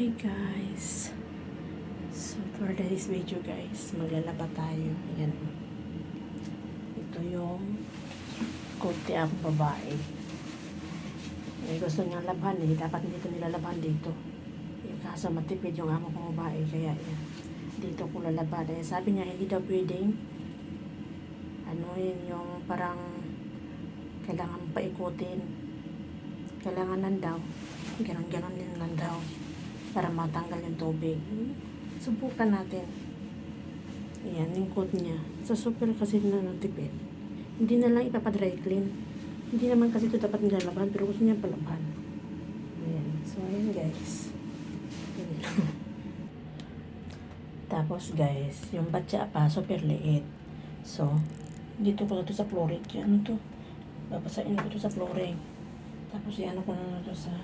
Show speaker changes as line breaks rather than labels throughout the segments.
Hi guys. So for today's video guys, maglalaba tayo. Ayan. Ito yung kote ang babae. Gusto niyang laban eh. Dapat hindi ito nilalaban dito. Kaso matipid yung amo kong babae. Kaya yan. Dito ko lalaban. Sabi niya hindi daw pwedeng yun yung parang kailangan paikutin. Kailangan lang daw. Ganon-ganon din lang daw. Para matanggal yung tubig. Subukan natin. Ayan, yung coat niya. Sa super kasi na tipid. Hindi na lang ipapadry clean. Hindi naman kasi ito dapat nilalaban, pero gusto niya palaban. Ayan. So, ayan guys. Ayan. Tapos guys, yung batya pa, super liit. So, dito ko na ito sa flooring. Ano to? Babasain ko ito sa flooring. Tapos, ano ko na ito sa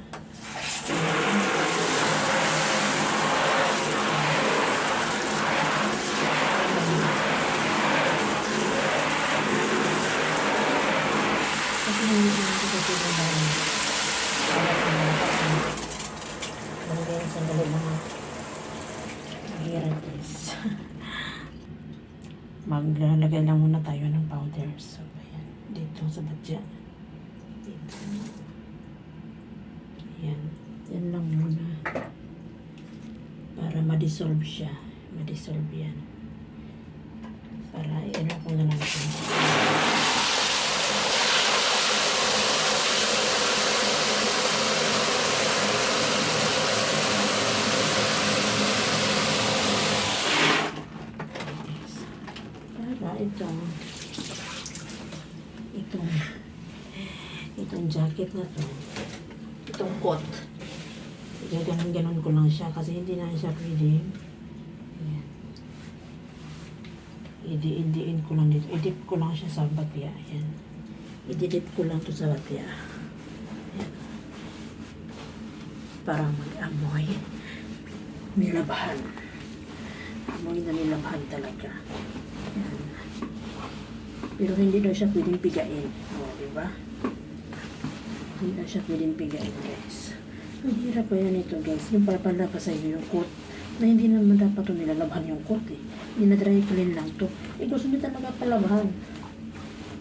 maglalagay lang muna tayo ng powder. So, ayan. Dito sa badya. Dito. Ayan. Yan lang muna. Para ma-dissolve siya. Ma-dissolve yan. Para i-ano ko na lang siya. Itong jacket na to, itong coat, ganon-ganon ko lang siya kasi hindi na siya pwede. Ayan. I-diin ko lang dito. I-dip ko lang siya sa batya. Ayan. I-dip ko lang to sa batya. Ayan. Para mag-amoy. Nilabahan. Amoy na nilabahan talaga. Ayan. Pero hindi daw siya pwedeng pigain. O, diba? Hindi na siya pwedeng pigain, guys. Ang hirap pa yan ito, guys. Yung pala pa sa iyo yung coat. Na hindi naman dapat ito nilalabhan yung coat, eh. Hindi na dry clean lang to. Eh, gusto niya talaga palabhan.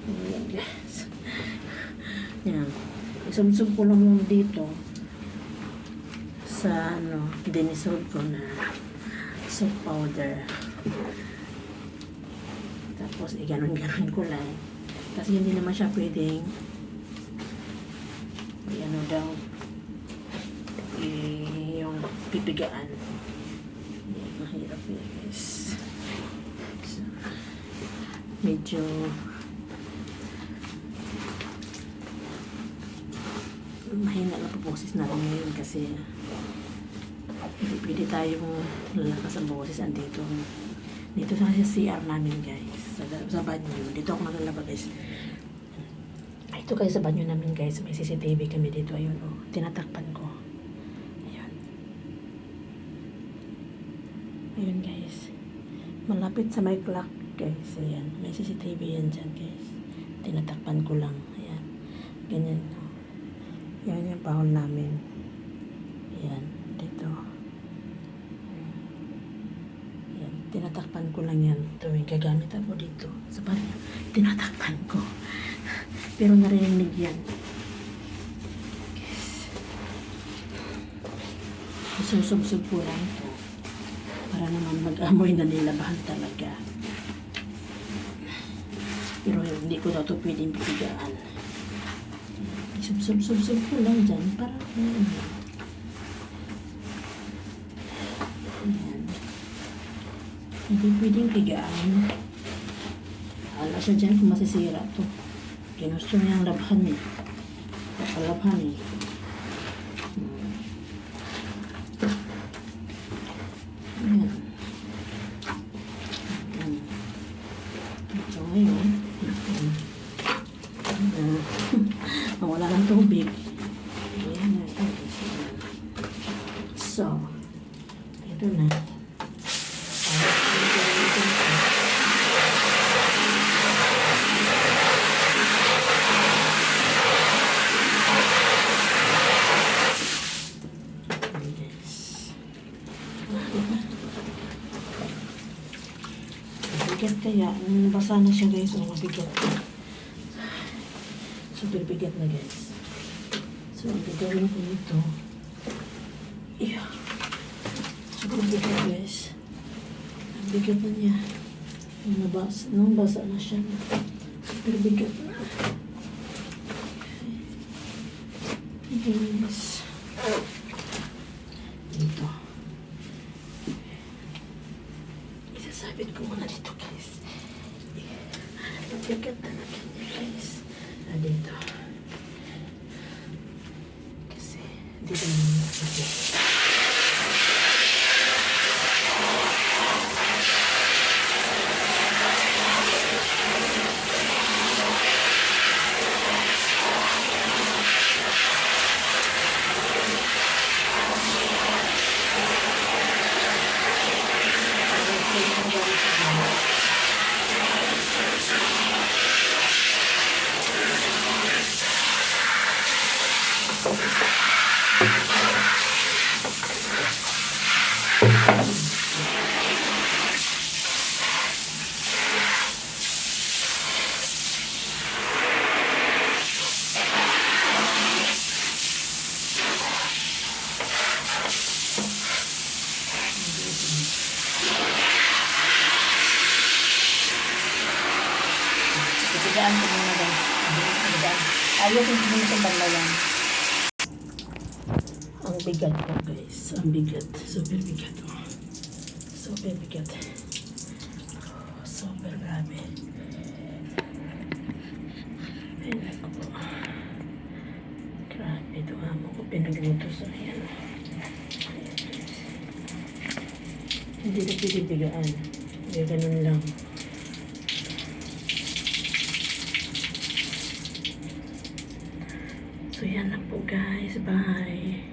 Ayan, guys. Yan. Isumsub ko lang yung dito sa, dinisolve ko na soap powder. Tapos, ganon-ganon ko lang. Kasi hindi naman siya pwedeng daw yung pipigaan. Yan, mahirap yan guys. So, medyo mahina lang po boses natin ngayon kasi hindi pwede tayong lalakas ang boses andito. Dito sa CR namin guys, sa banyo. Dito ako maglalaba guys. Ito kayo sa banyo namin guys, may CCTV kami dito. Ayun o, tinatakpan ko. Ayun. Ayun guys. Malapit sa may clock guys. Ayan, may CCTV yan dyan guys. Tinatakpan ko lang. Ayan. Ganyan. Yan yung pahol namin. Ayan, dito. Ayan, tinatakpan ko lang yan. Tuwing gagamit ako dito sa banyo. Tinatakpan ko. Pero narinig yan. Yes. Isusubsub ko lang ito. Para naman mag-amoy na nilabahan talaga. Pero hindi ko na ito pwedeng pipigaan. Isubsub ko lang dyan. Para ayan. Hindi pwedeng pigaan. Ala siya dyan kung masisira ito. Ginusto niyang labhan eh. Kapalabhan eh. Ayan. So ngayon, wala ng tubig. Ayan. So, ito na. Mabigat kaya. Basa na siya guys. O, mabigat. Super bigat na guys. So, ang gagawin ko nito. Yeah. Super bigat guys. Ang bigat na niya. Nung basa na siya. Super bigat na. Yes. Dito. Isasabit ko muna dito guys. Ang bigat talaga niya guys. Dito. Kasi dito naman okay. Tigaan ko muna guys. Ayaw kong sabihin sa banglayan. Ang bigat po guys. Ang bigat. Super bigat. Super bigat. Super grabe. Ayun ako po. Grabe ito amo ko pinagluto sa yan. Hindi na pinibigaan. Hindi ganun lang. So yan lang po guys. Bye.